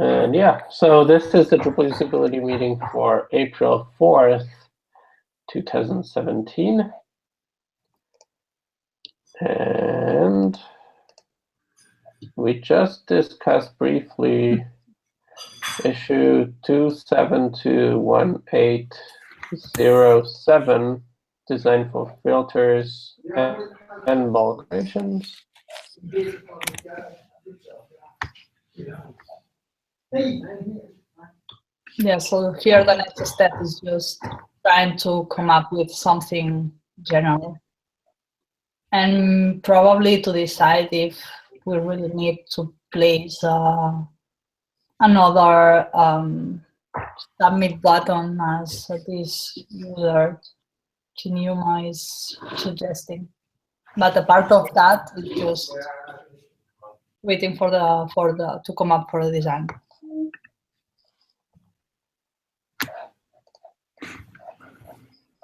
And yeah, so this is the Drupal usability meeting for April 4th, 2017. And we just discussed briefly issue 2721807, design for filters and bulk operations. Yeah, so here the next step is just trying to come up with something general. And probably to decide if we really need to place another submit button as this user Chinuma is suggesting. But a part of that is just waiting for the to come up for the design.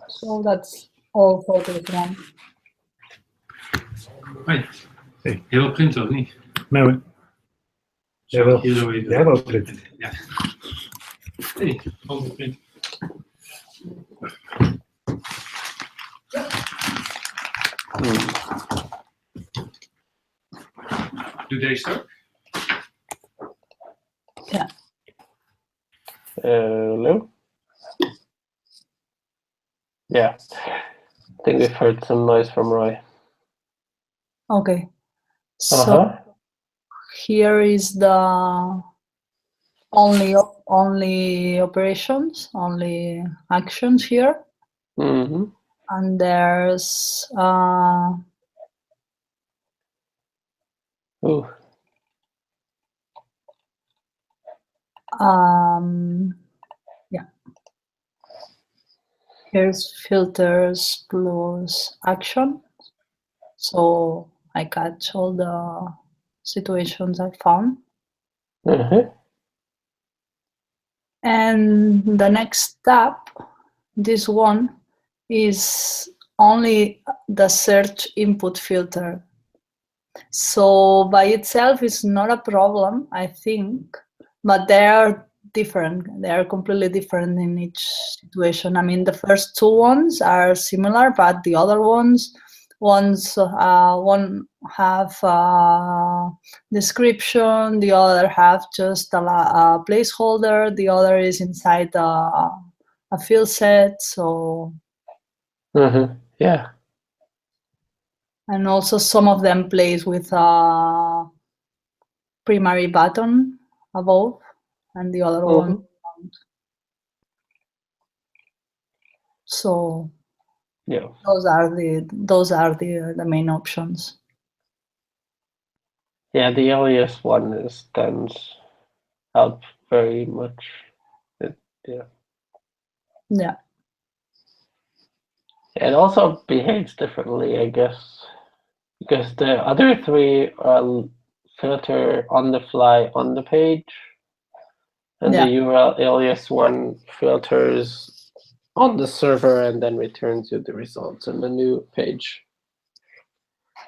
So that's all for this one. はい。Jij wil printen of niet? Nee hoor. Jij wil printen. Ja. Hey, andere print. Doe deze ook. Ja. Hello? Yeah, I think we've heard some noise from Roy. Okay. So here is the only operations, only actions here. Mm-hmm. And there's yeah. Here's filters plus action. So I catch all the situations I found. And the next step, this one, is only the search input filter. So by itself is not a problem, I think, but they are different. They are completely different in each situation. I mean, the first two ones are similar, but the other ones, one have a description, the other have just a placeholder, the other is inside a field set. So yeah. And also some of them plays with a primary button above, and the other one. So yeah, those are the main options. Yeah, the alias one stands out very much. Yeah. It also behaves differently, I guess, because the other three filter on the fly on the page, and the URL alias one filters on the server and then returns you the results in the new page.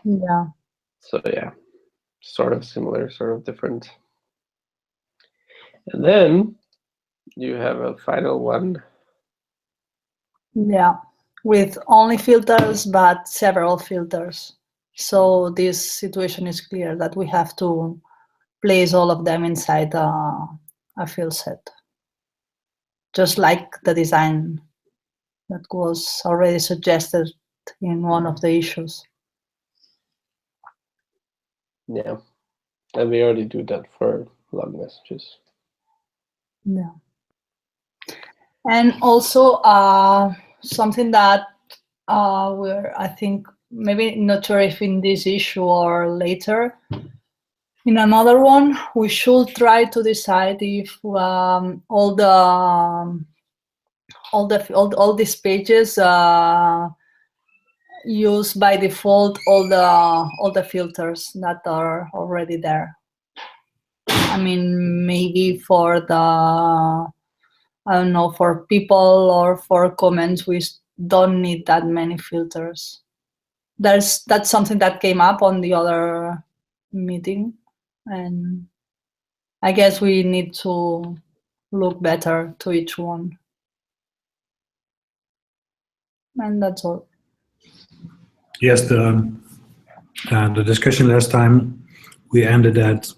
Yeah. So yeah, sort of similar, sort of different. And then you have a final one. Yeah, with only filters, but several filters. So this situation is clear that we have to place all of them inside a field set, just like the design that was already suggested in one of the issues. Yeah, and we already do that for log messages. Yeah. And also something that I think, maybe not sure if in this issue or later, in another one, we should try to decide if all these pages use by default all the filters that are already there. I mean, maybe for the, I don't know, for people or for comments, we don't need that many filters. That's something that came up on the other meeting, and I guess we need to look better to each one. And that's all. Yes, the discussion last time we ended at,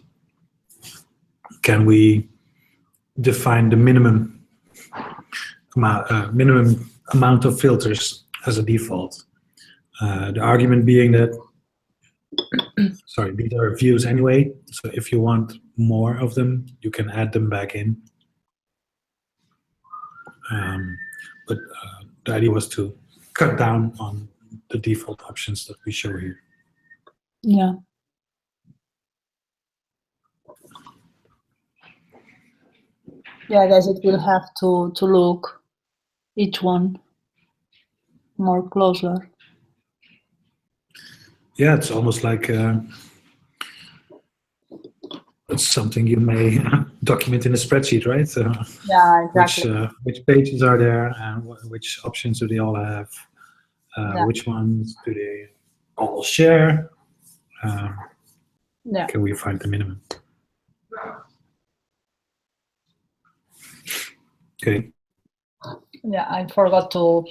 can we define the minimum amount of filters as a default? The argument being that, sorry, these are views anyway, so if you want more of them, you can add them back in. But the idea was to cut down on the default options that we show here. Yeah. Yeah, I guess it will have to look each one more closer. Yeah, it's almost like it's something you may document in a spreadsheet, right? Yeah, exactly. Which pages are there, and which options do they all have? Yeah. Which ones do they all share? Yeah. Can we find the minimum? Okay. Yeah, I forgot to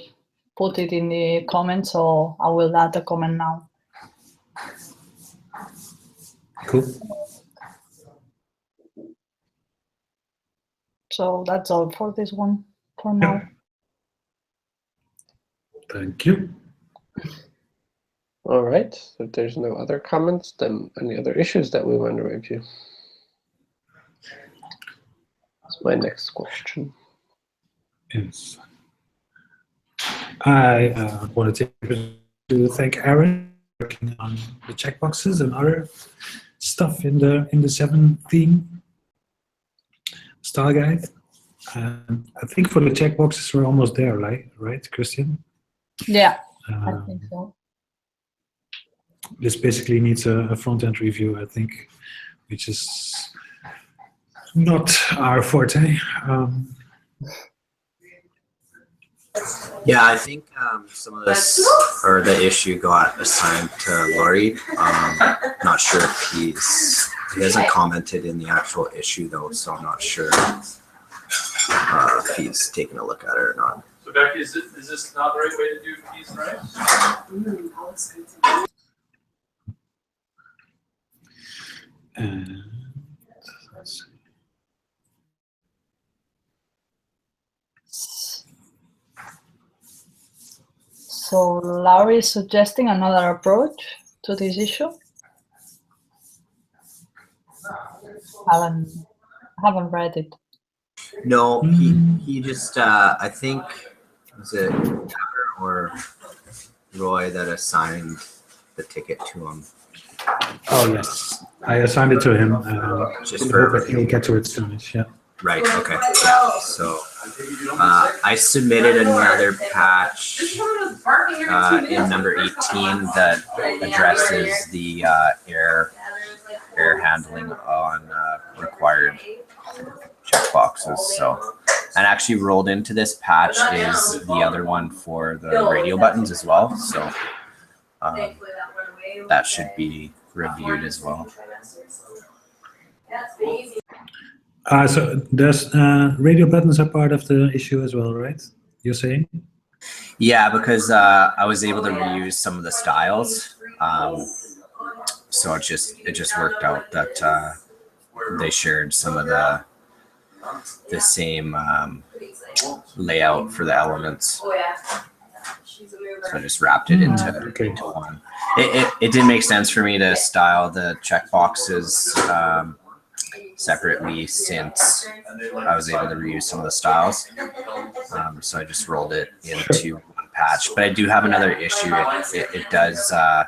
put it in the comments, so I will add a comment now. Cool. So that's all for this one for now. Thank you. All right. If there's no other comments, then any other issues that we want to review? That's my next question. Yes. I wanted to thank Aaron for working on the checkboxes and other stuff in the 7 theme style guide. I think for the checkboxes we're almost there, right, Christian? Yeah, I think so. This basically needs a front-end review, I think, which is not our forte. Yeah, I think some of this, or the issue, got assigned to Laurie. Not sure if he hasn't commented in the actual issue though, so I'm not sure if he's taken a look at it or not. So Becky, is this not the right way to do peas and rice? Let's see. So Laurie is suggesting another approach to this issue. Haven't read it. No, he just I think, was it Tucker or Roy that assigned the ticket to him? Oh yes, I assigned it to him. Just in for hope that he'll get to it soon. Yeah. Right, okay, yeah, so I submitted another patch in number 18 that addresses the error handling on required checkboxes. So, and actually rolled into this patch is the other one for the radio buttons as well. So that should be reviewed as well. So there's radio buttons are part of the issue as well, right? You're saying? Yeah, because I was able to reuse some of the styles. So it just worked out that they shared some of the same layout for the elements. So I just wrapped it into one. It did make sense for me to style the checkboxes separately, since I was able to reuse some of the styles. So I just rolled it into one patch. But I do have another issue. It does. I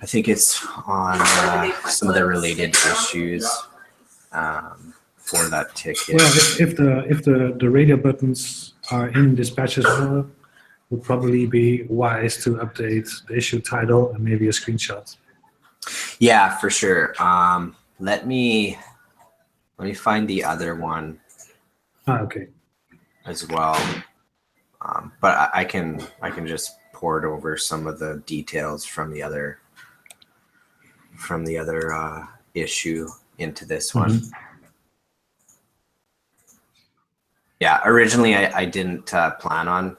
think it's on some of the related issues for that ticket. Well, if the radio buttons are in dispatch as well, it would probably be wise to update the issue title and maybe a screenshot. Yeah, for sure. Let me find the other one. Okay. As well. But I can just port over some of the details from the other issue into this one. Yeah, originally I didn't plan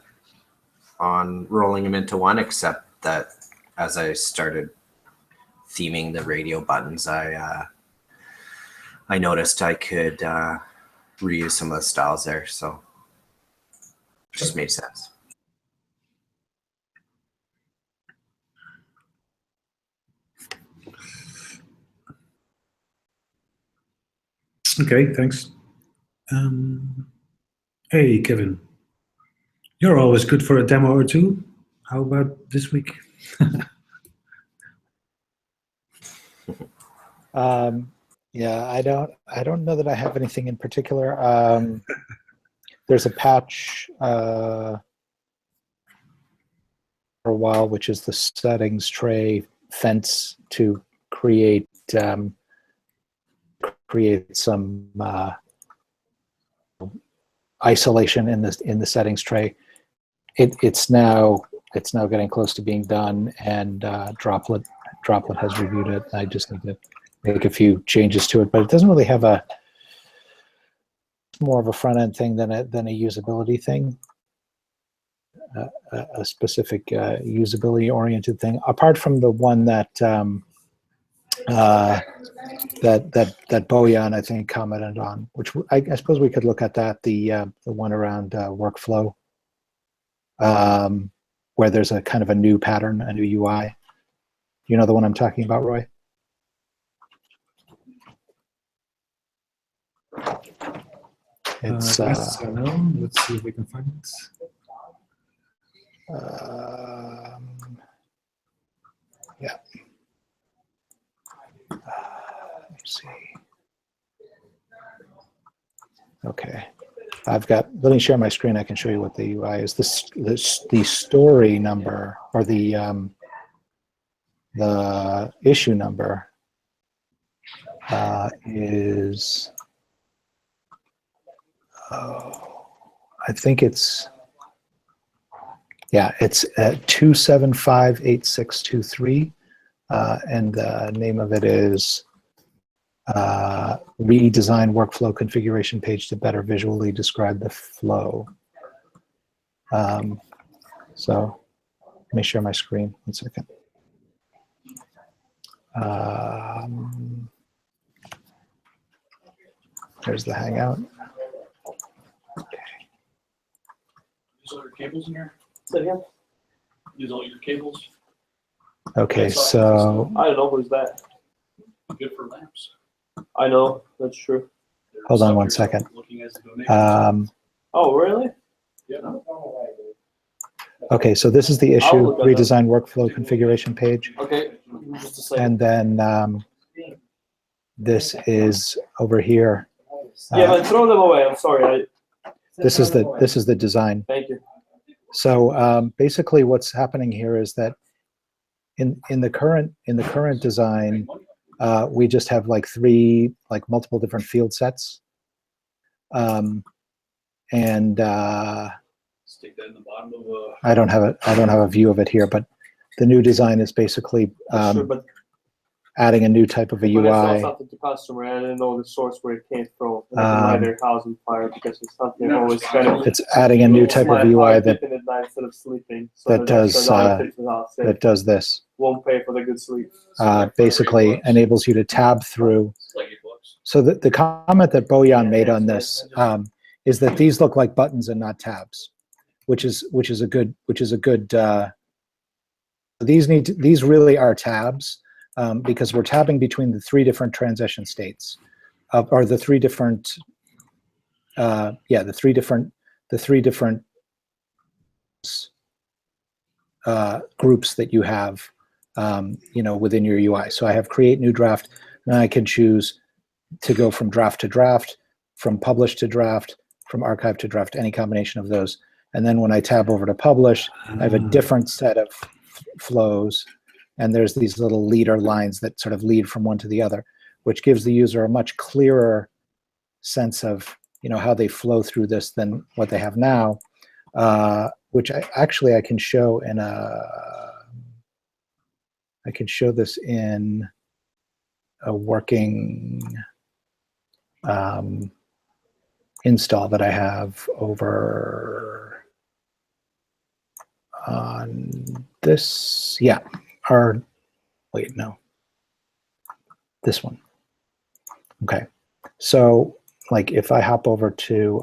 on rolling them into one, except that as I started theming the radio buttons, I noticed I could reuse some of the styles there, so it just made sense. Okay, thanks. Hey, Kevin. You're always good for a demo or two. How about this week? Yeah, I don't know that I have anything in particular. There's a patch for a while, which is the settings tray fence to create some isolation in the settings tray. It's now getting close to being done, and Droplet has reviewed it. I just need to make a few changes to it, but it doesn't really have more of a front end thing than a usability thing, a specific usability oriented thing. Apart from the one that Bojan, I think, commented on, which I suppose we could look at that, the one around workflow, where there's a kind of a new pattern, a new UI. You know the one I'm talking about, Roy? It's yes, I know. Let's see if we can find it. yeah. Let me see. Okay, let me share my screen. I can show you what the UI is. The story number, or the issue number is, I think it's 2758623, and the name of it is redesign workflow configuration page to better visually describe the flow. So let me share my screen 1 second. There's the Hangout. Use all your cables in here? Say again? Use all your cables? Okay, so I don't know who's that. Good for lamps. I know, that's true. hold on 1 second. Looking as a donation. Oh, really? Yeah. Okay, so this is the issue, I'll look at that. redesign workflow configuration page. Okay, just a second. And then this is over here. Yeah, but throw them away. I'm sorry. This is the design. Thank you. So basically, what's happening here is that in the current design, we just have multiple different field sets, and Stick that in the bottom of I don't have a view of it here, but the new design is basically Sure, but adding a new type of a when I UI. sell something to customer, I didn't know the source where it came from. And I can light their house on fire because it's something always kind of. It's adding a new type of UI that at night instead of sleeping. So that does this. Won't pay for the good sleep. Basically enables you to tab through. like $8. So the comment that Bojan made on this is that these look like buttons and not tabs, which is a good. These really are tabs, because we're tabbing between the three different transition states, or the three different groups that you have, within your UI. So I have create new draft, and I can choose to go from draft to draft, from publish to draft, from archive to draft, any combination of those. And then when I tab over to publish, I have a different set of flows, and there's these little leader lines that sort of lead from one to the other, which gives the user a much clearer sense of how they flow through this than what they have now, which I can show in I can show this in a working install that I have over on this. Yeah, or wait, no, this one. Okay, so like if I hop over to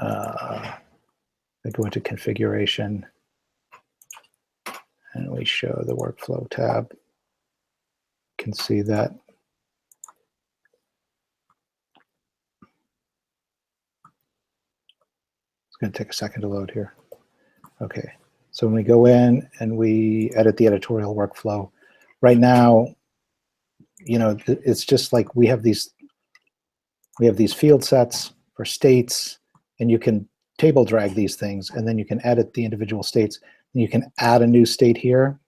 I go into configuration and we show the workflow tab, you can see that it's going to take a second to load here. Okay, so when we go in and we edit the editorial workflow, right now, you know, it's just like we have these field sets for states, and you can table drag these things, and then you can edit the individual states, and you can add a new state here,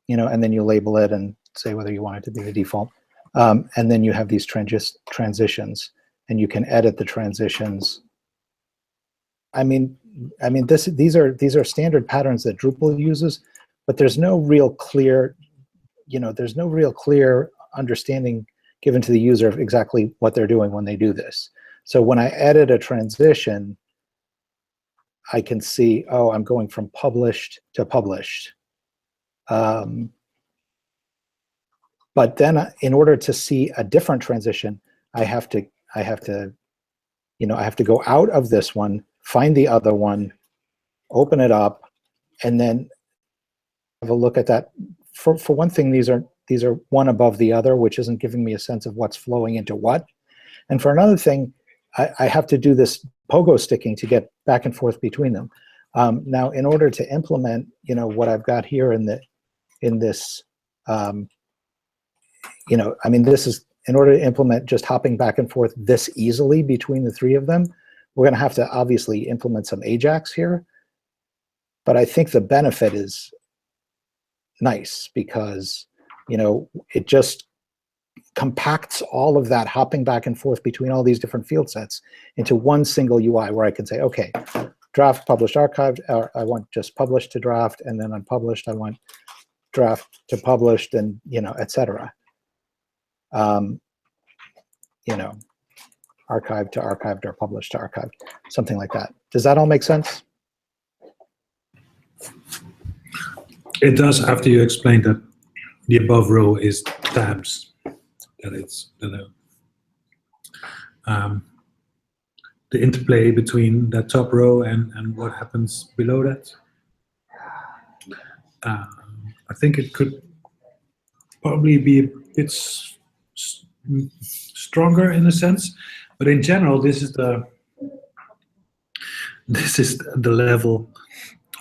you know, and then you label it and say whether you want it to be the default. And then you have these transitions, and you can edit the transitions. I mean, these are standard patterns that Drupal uses, but there's no real clear, you know, there's no real clear understanding given to the user of exactly what they're doing when they do this. So when I edit a transition, I can see, oh, I'm going from published to published. But then in order to see a different transition, I have to go out of this one, find the other one, open it up, and then have a look at that. For one thing, these are one above the other, which isn't giving me a sense of what's flowing into what. And for another thing, I have to do this pogo sticking to get back and forth between them. Now, in order to implement, you know, what I've got here in this, you know, I mean, this is in order to implement just hopping back and forth this easily between the three of them. We're going to have to obviously implement some Ajax here, but I think the benefit is nice because, you know, it just compacts all of that hopping back and forth between all these different field sets into one single UI where I can say, okay, draft, published, archived, or I want just published to draft, and then unpublished, I want draft to published, and, you know, etc. You know, archived to archived or published to archived, something like that. Does that all make sense? It does after you explained that the above row is tabs. That it's the interplay between that top row and what happens below that. I think it could probably be a bit stronger in a sense, but in general, this is the level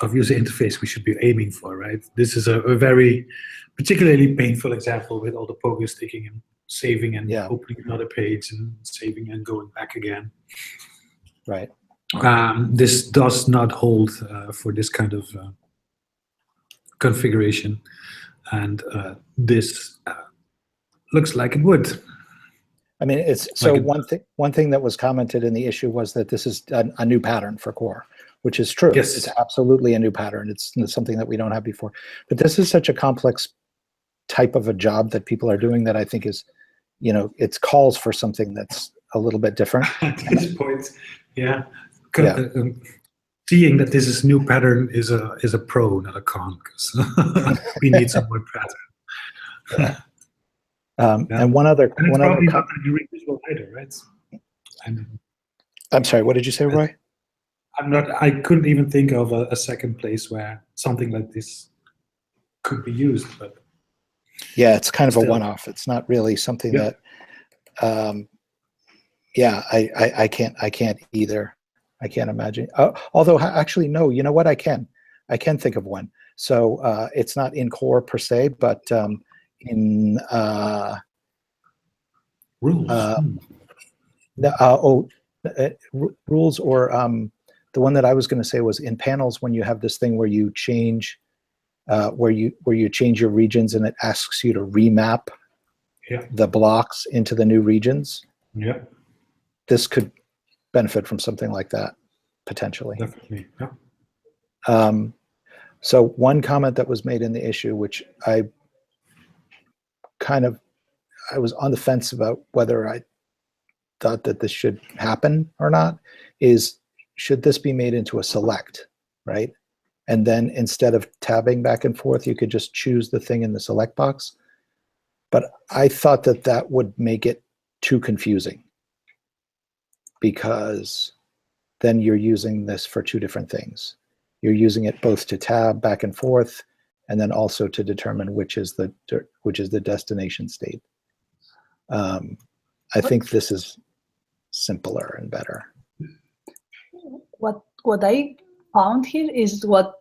of user interface we should be aiming for, right? This is a very particularly painful example with all the pogo sticking and saving and opening another page and saving and going back again. Right. This does not hold for this kind of configuration, and this looks like it would. I mean, it's so like one thing that was commented in the issue was that this is a new pattern for core, which is true. Yes. It's absolutely a new pattern. It's something that we don't have before. But this is such a complex type of a job that people are doing that I think is, you know, it calls for something that's a little bit different. At this point, yeah. Seeing that this is new pattern is a pro, not a con, because we need some more pattern. And one other probably not reusable either, right? I'm sorry, what did you say, Roy? I couldn't even think of a second place where something like this could be used, but yeah, it's kind of a one-off. It's not really something that I can't either. I can't imagine. Although actually, no, you know what? I can think of one. So it's not in core per se, but in rules. Rules, or the one that I was going to say was in panels when you have this thing where you change where you change your regions and it asks you to remap the blocks into the new regions. Yeah. This could benefit from something like that, potentially. Definitely, yeah. So one comment that was made in the issue, which I I was on the fence about whether I thought that this should happen or not, is should this be made into a select, right? And then instead of tabbing back and forth, you could just choose the thing in the select box. But I thought that that would make it too confusing, because then you're using this for two different things. You're using it both to tab back and forth, and then also to determine which is the destination state. I think this is simpler and better. What I found here is what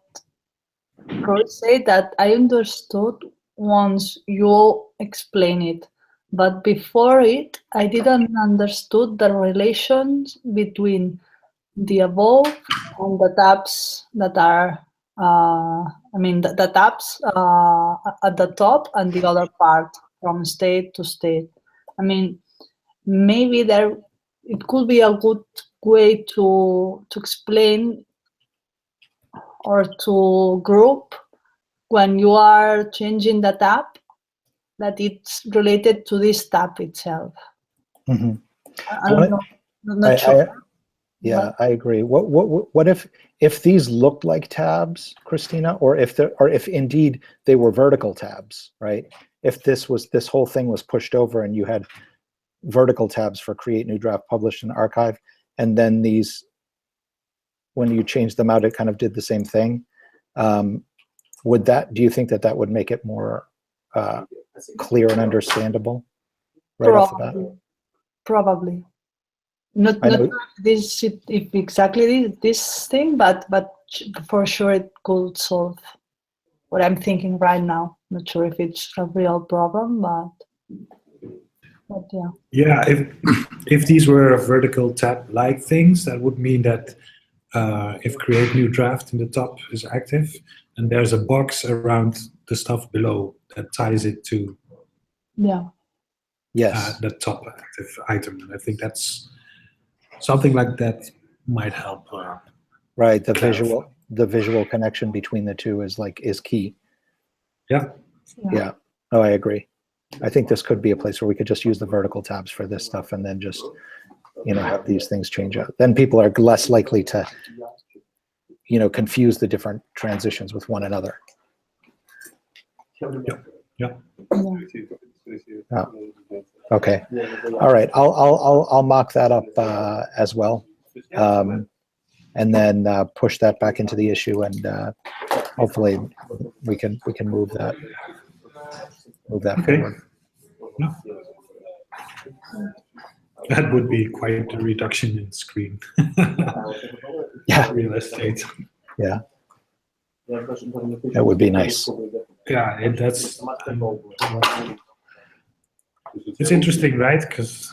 Roy said, that I understood once you explain it, but before it, I didn't understood the relations between the above and the tabs that are, the tabs at the top and the other part from state to state. I mean, maybe it could be a good way to explain or to group when you are changing the tab, that it's related to this tab itself. Mm-hmm. I don't know. I'm not sure. Yeah, I agree. What if these looked like tabs, Christina, or if indeed they were vertical tabs, right? If this whole thing was pushed over and you had vertical tabs for create new draft, publish, and archive, and then these, when you changed them out, it kind of did the same thing. Do you think that would make it more clear and understandable right off the bat? Probably. Not if exactly this thing, but for sure it could solve what I'm thinking right now. Not sure if it's a real problem, but yeah. Yeah, if these were vertical tab-like things, that would mean that if create new draft in the top is active, and there's a box around the stuff below that ties it to the top active item. And I think that's something like that might help. Right, the visual connection between the two is key. Yeah. Oh, I agree. I think this could be a place where we could just use the vertical tabs for this stuff, and then just have these things change out. Then people are less likely to confuse the different transitions with one another. Yeah. Oh. Okay. All right. I'll mock that up as well, and then push that back into the issue, and hopefully we can move that forward. Yeah. That would be quite a reduction in screen. Yeah. Real estate. Yeah. That would be nice. Yeah, that's. It's interesting, right? Because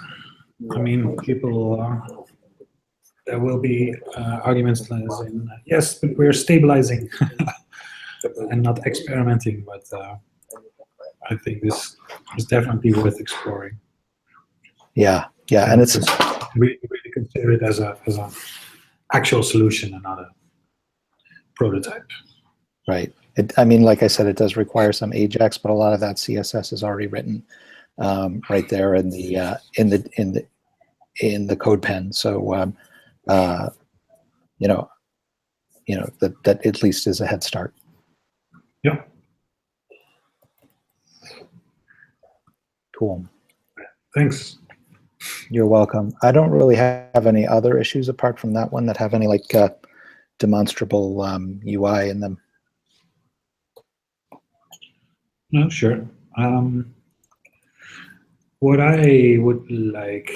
people. There will be arguments as in yes, but we're stabilizing and not experimenting. But I think this is definitely worth exploring. Yeah, and it's we really consider it as a actual solution and not a prototype. Right. Like I said, it does require some AJAX, but a lot of that CSS is already written right there in the code pen. So that at least is a head start. Yeah. Cool. Thanks. You're welcome. I don't really have any other issues apart from that one that have any demonstrable UI in them. No, sure. What I would like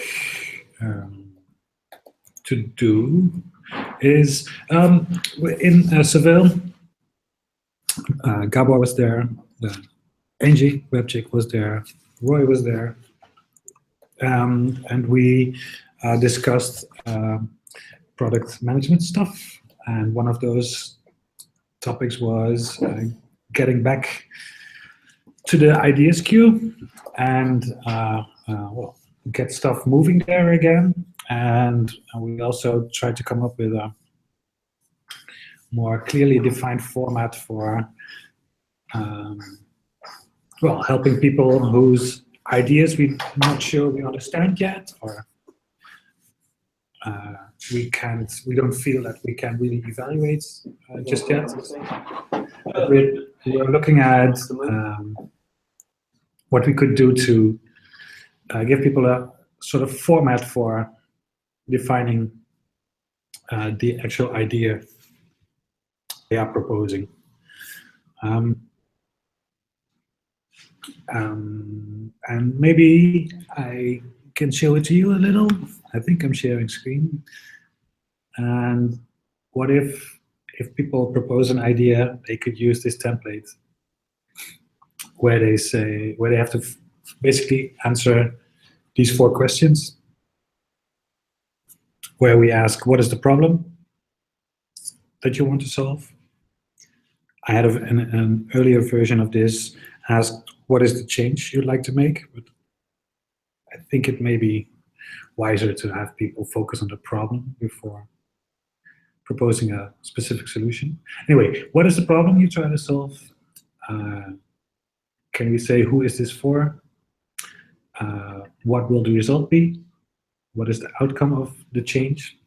to do is in Seville, Gabor was there, Angie Webchick was there, Roy was there, and we discussed product management stuff. And one of those topics was getting back to the ideas queue and get stuff moving there again. And we also tried to come up with a more clearly defined format for helping people whose ideas we're not sure we understand yet, or we don't feel that we can really evaluate just yet. But we're looking at what we could do to give people a sort of format for defining the actual idea they are proposing. And maybe I can show it to you a little. I think I'm sharing screen. And what if people propose an idea, they could use this template where they have to basically answer these 4 questions, where we ask, what is the problem that you want to solve? I had an earlier version of this asked, what is the change you'd like to make? But I think it may be wiser to have people focus on the problem before proposing a specific solution. Anyway, what is the problem you try to solve? Can we say, who is this for? What will the result be? What is the outcome of the change?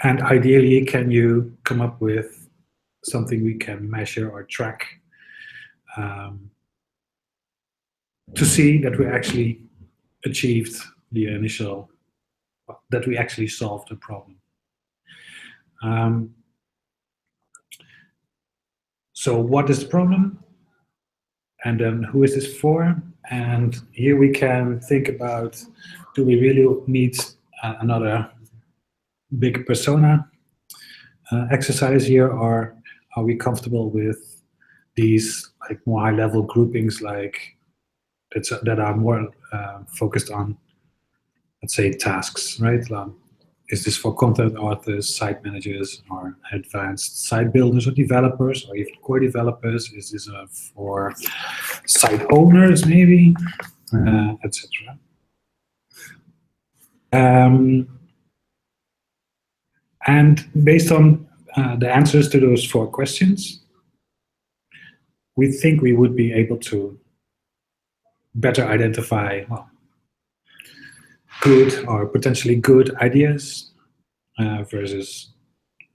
And ideally, can you come up with something we can measure or track to see that we actually achieved the initial, that we actually solved the problem. So what is the problem? And then who is this for? And here we can think about, do we really need another big persona exercise here, or are we comfortable with these like more high-level groupings, like that are more focused on, let's say, tasks, right? Is this for content authors, site managers, or advanced site builders or developers, or even core developers? Is this for site owners, maybe, etc. And based on the answers to those 4 questions, we think we would be able to better identify, well, good or potentially good ideas versus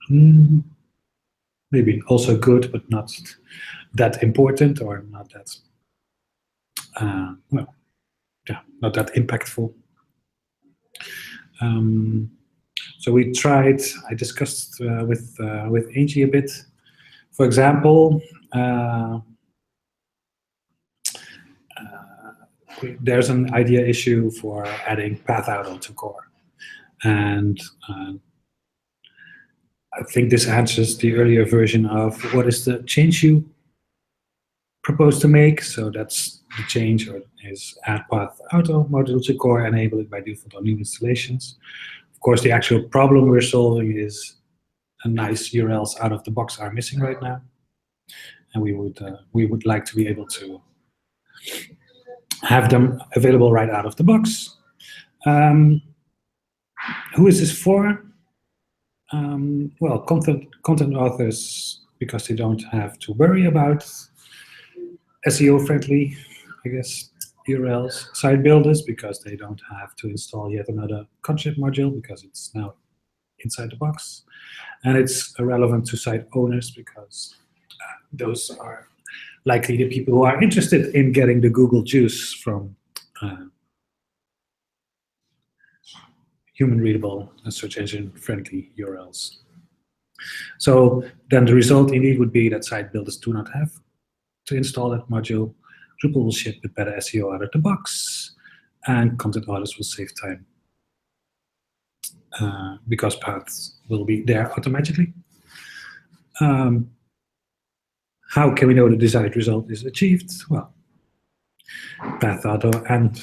maybe also good but not that important, or not that not that impactful. So we tried. I discussed with Angie a bit. For example, there's an idea issue for adding path auto to core, and I think this answers the earlier version of what is the change you propose to make. So that's the change, or is add path auto module to core, enable it by default on new installations. Of course, the actual problem we're solving is a nice URLs out of the box are missing right now, and we would like to be able to have them available right out of the box. Who is this for? Well, content authors, because they don't have to worry about SEO-friendly, I guess, URLs. Site builders, because they don't have to install yet another concept module, because it's now inside the box. And it's relevant to site owners, because those are likely the people who are interested in getting the Google juice from human-readable and search engine-friendly URLs. So then the result indeed would be that site builders do not have to install that module. Drupal will ship with better SEO out of the box, and content authors will save time because paths will be there automatically. How can we know the desired result is achieved? Well, path auto and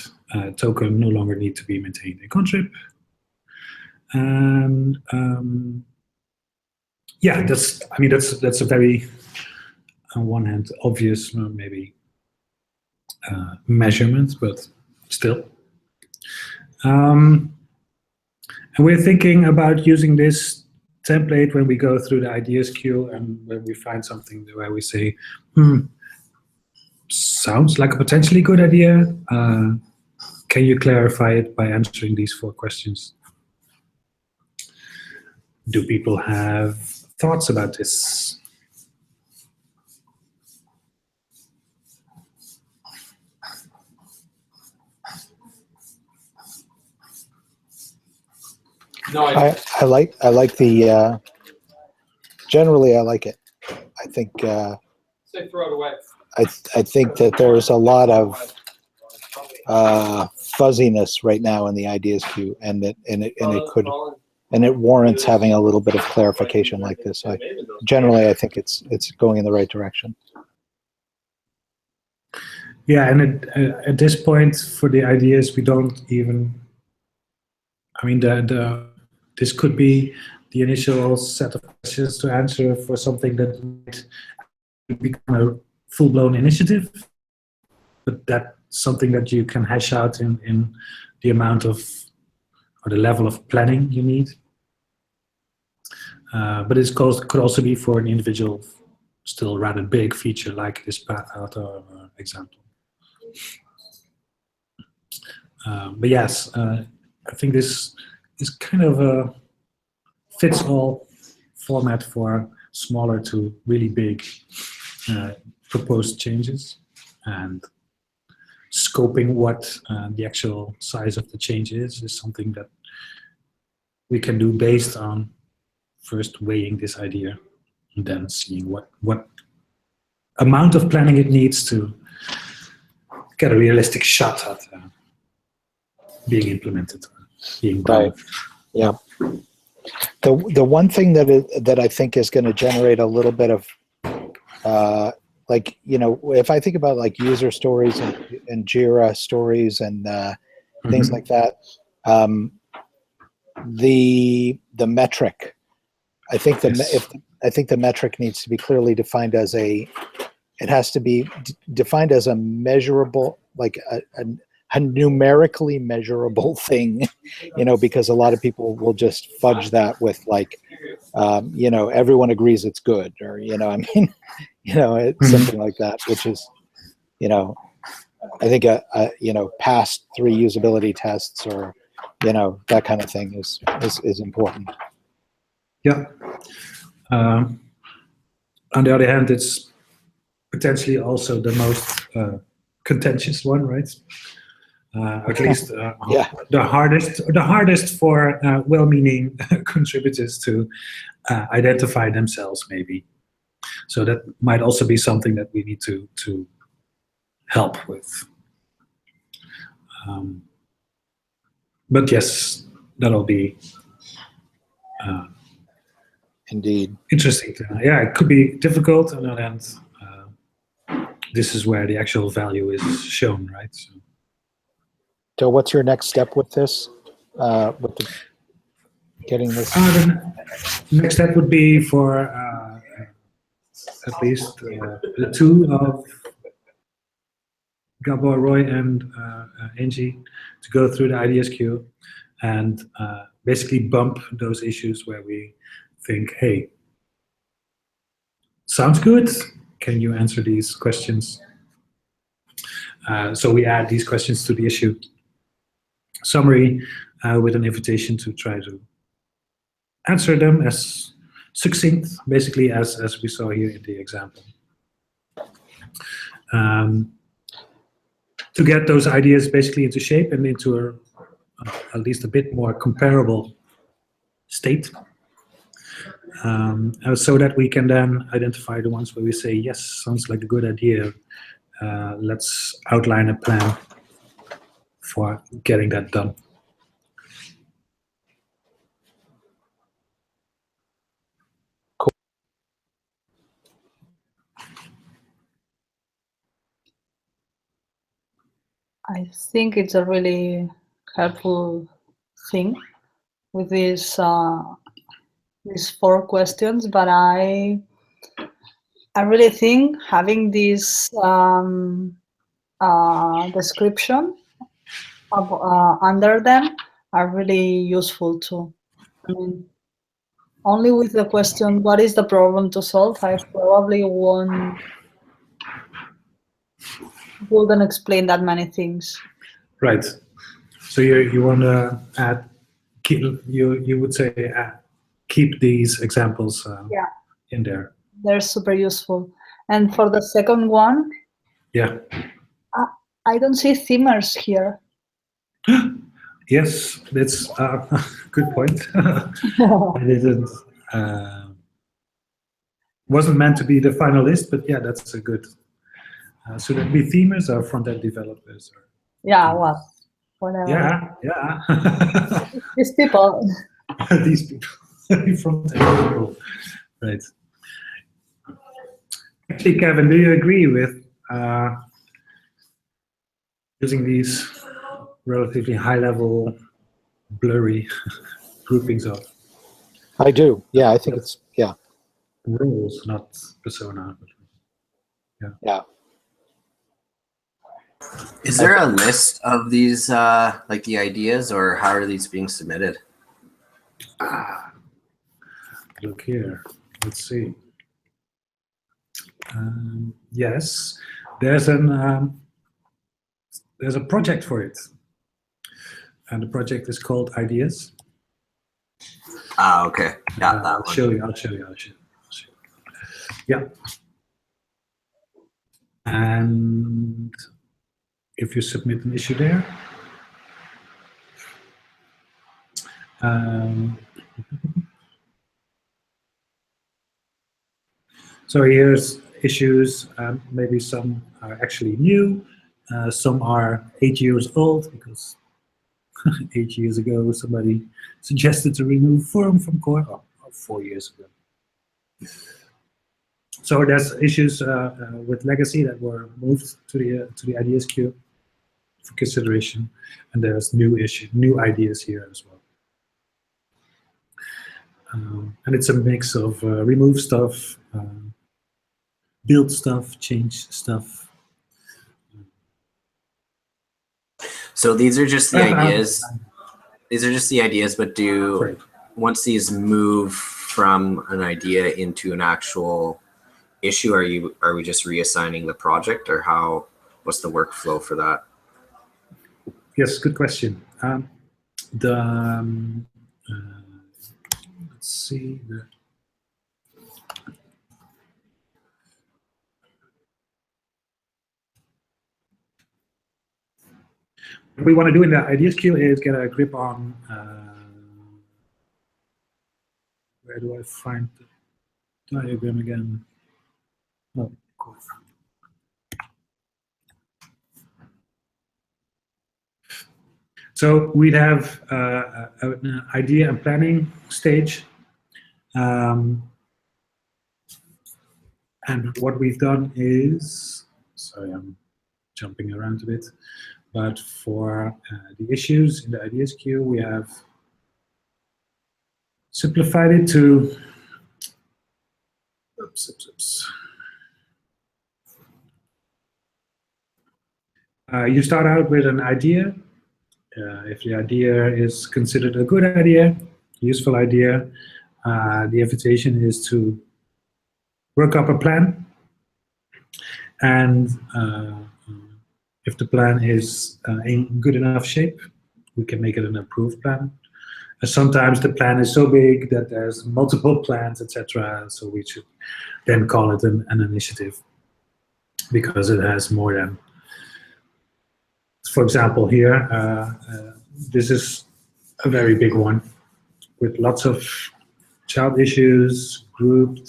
token no longer need to be maintained in Contrib. And yeah, that's a very, on one hand, obvious maybe measurement, but still. And we're thinking about using this template when we go through the ideas queue, and when we find something where we say, sounds like a potentially good idea. Can you clarify it by answering these 4 questions? Do people have thoughts about this? No, I like the generally I like it. I think say throw it away. I think that there's a lot of fuzziness right now in the ideas queue, and it warrants having a little bit of clarification like this. So generally, I think it's going in the right direction. Yeah, and at this point, for the ideas, we don't even. I mean, this could be the initial set of questions to answer for something that might become a full-blown initiative, but that's something that you can hash out in the amount of or the level of planning you need. But it could also be for an individual, still rather big feature like this path author example. But yes, I think this is kind of a fits-all format for smaller to really big proposed changes, and scoping what the actual size of the change is something that we can do based on first weighing this idea and then seeing what amount of planning it needs to get a realistic shot at being implemented, being done. Right. Yeah. The one thing that I think is going to generate a little bit of like, you know, if I think about like user stories and Jira stories and things like that, the metric, I think the metric needs to be clearly defined as it has to be defined as a measurable, like a numerically measurable thing, you know, because a lot of people will just fudge that with like, you know, everyone agrees it's good, or, you know, I mean, you know, it's something like that, which is, you know, I think you know, past 3 usability tests or, you know, that kind of thing is important. Yeah. On the other hand, it's potentially also the most contentious one, right? At least Yeah. the hardest for well-meaning contributors to identify themselves, maybe. So that might also be something that we need to help with. But yes, that'll be Indeed. interesting. Yeah, it could be difficult, on the other hand, this is where the actual value is shown, right? So what's your next step with this? With getting this? The next step would be for at least the 2 of Gabor, Roy, and Angie to go through the ideas queue and basically bump those issues where we think, hey, sounds good. Can you answer these questions? So we add these questions to the issue summary with an invitation to try to answer them as succinct, basically as we saw here in the example. To get those ideas basically into shape and into at least a bit more comparable state, so that we can then identify the ones where we say, yes, sounds like a good idea. Let's outline a plan for getting that done. Cool. I think it's a really helpful thing with these 4 questions, but I really think having this description under them are really useful too. I mean, only with the question, what is the problem to solve, I probably won't wouldn't explain that many things. Right. So you want to add, you would say keep these examples Yeah. in there. They're super useful. And for the second one, Yeah. I don't see themers here. Yes, that's a good point. I didn't. Wasn't meant to be the final list, but yeah, that's a good. Should it be themers or front-end developers? Or Yeah, well, whatever. yeah. These people. These people front-end people, right? Actually, Kevin, do you agree with using these relatively high-level, blurry groupings of I do. Yeah, I think it's, yeah. roles, not persona? Yeah. Is there a list of these, like the ideas, or how are these being submitted? Look here. Let's see. Yes, there's a project for it, and the project is called Ideas. Ah, okay. Yeah, that I'll one. show you. Yeah. And if you submit an issue there, so here's issues. Maybe some are actually new. Some are 8 years old because 8 years ago somebody suggested to remove form from core. Or 4 years ago. So there's issues with legacy that were moved to the ideas queue for consideration, and there's new ideas here as well. And it's a mix of remove stuff, build stuff, change stuff. So these are just the ideas. These are just the ideas, but once these move from an idea into an actual issue, are we just reassigning the project, or what's the workflow for that? Yes, good question. Let's see. What we want to do in the ideas queue is get a grip on where do I find the diagram again? Oh, cool. So we'd have an idea and planning stage. And what we've done is, sorry, I'm jumping around a bit, but for the issues in the ideas queue, we have simplified it to, you start out with an idea. If the idea is considered a good idea, useful idea, the invitation is to work up a plan. And if the plan is in good enough shape, we can make it an approved plan. Sometimes the plan is so big that there's multiple plans, etc. So we should then call it an initiative because it has more than. For example, here, this is a very big one with lots of child issues grouped.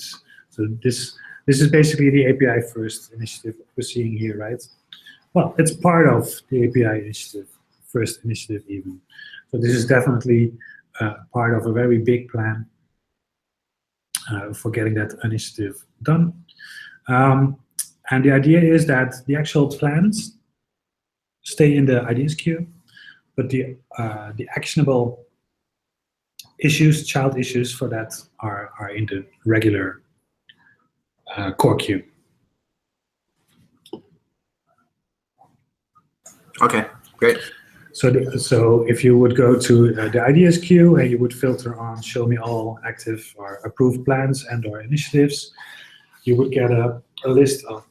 So this is basically the API first initiative we're seeing here, right? Well, it's part of the API initiative, first initiative even. So this is definitely part of a very big plan for getting that initiative done. And the idea is that the actual plans stay in the ideas queue, but the actionable issues, child issues for that are in the regular core queue. Okay, great. So if you would go to the ideas queue and you would filter on show me all active or approved plans and or initiatives, you would get a list of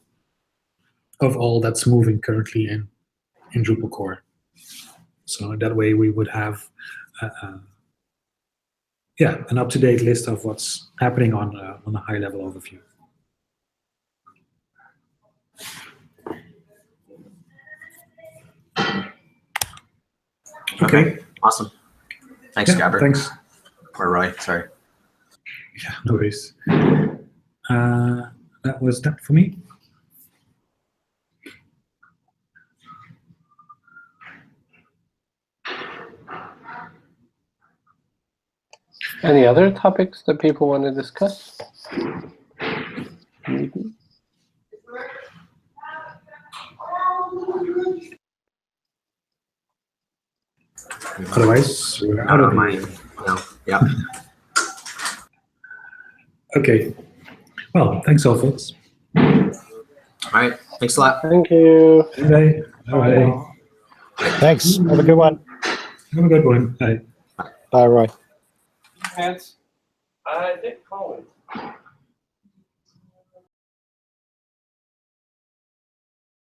of all that's moving currently in Drupal core. So that way we would have an up-to-date list of what's happening on a high-level overview. Okay. Awesome. Thanks, Yeah, Gabber. thanks. Or Roy, sorry. Yeah, no worries. That was that for me. Any other topics that people want to discuss? Otherwise, we're Not out of on my, here. no. Yeah. Okay. Well, thanks all, folks. All right. Thanks a lot. Thank you. Bye. Bye. Thanks. Have a good one. Have a good one. Bye. Bye, Roy. Pants. I did call it.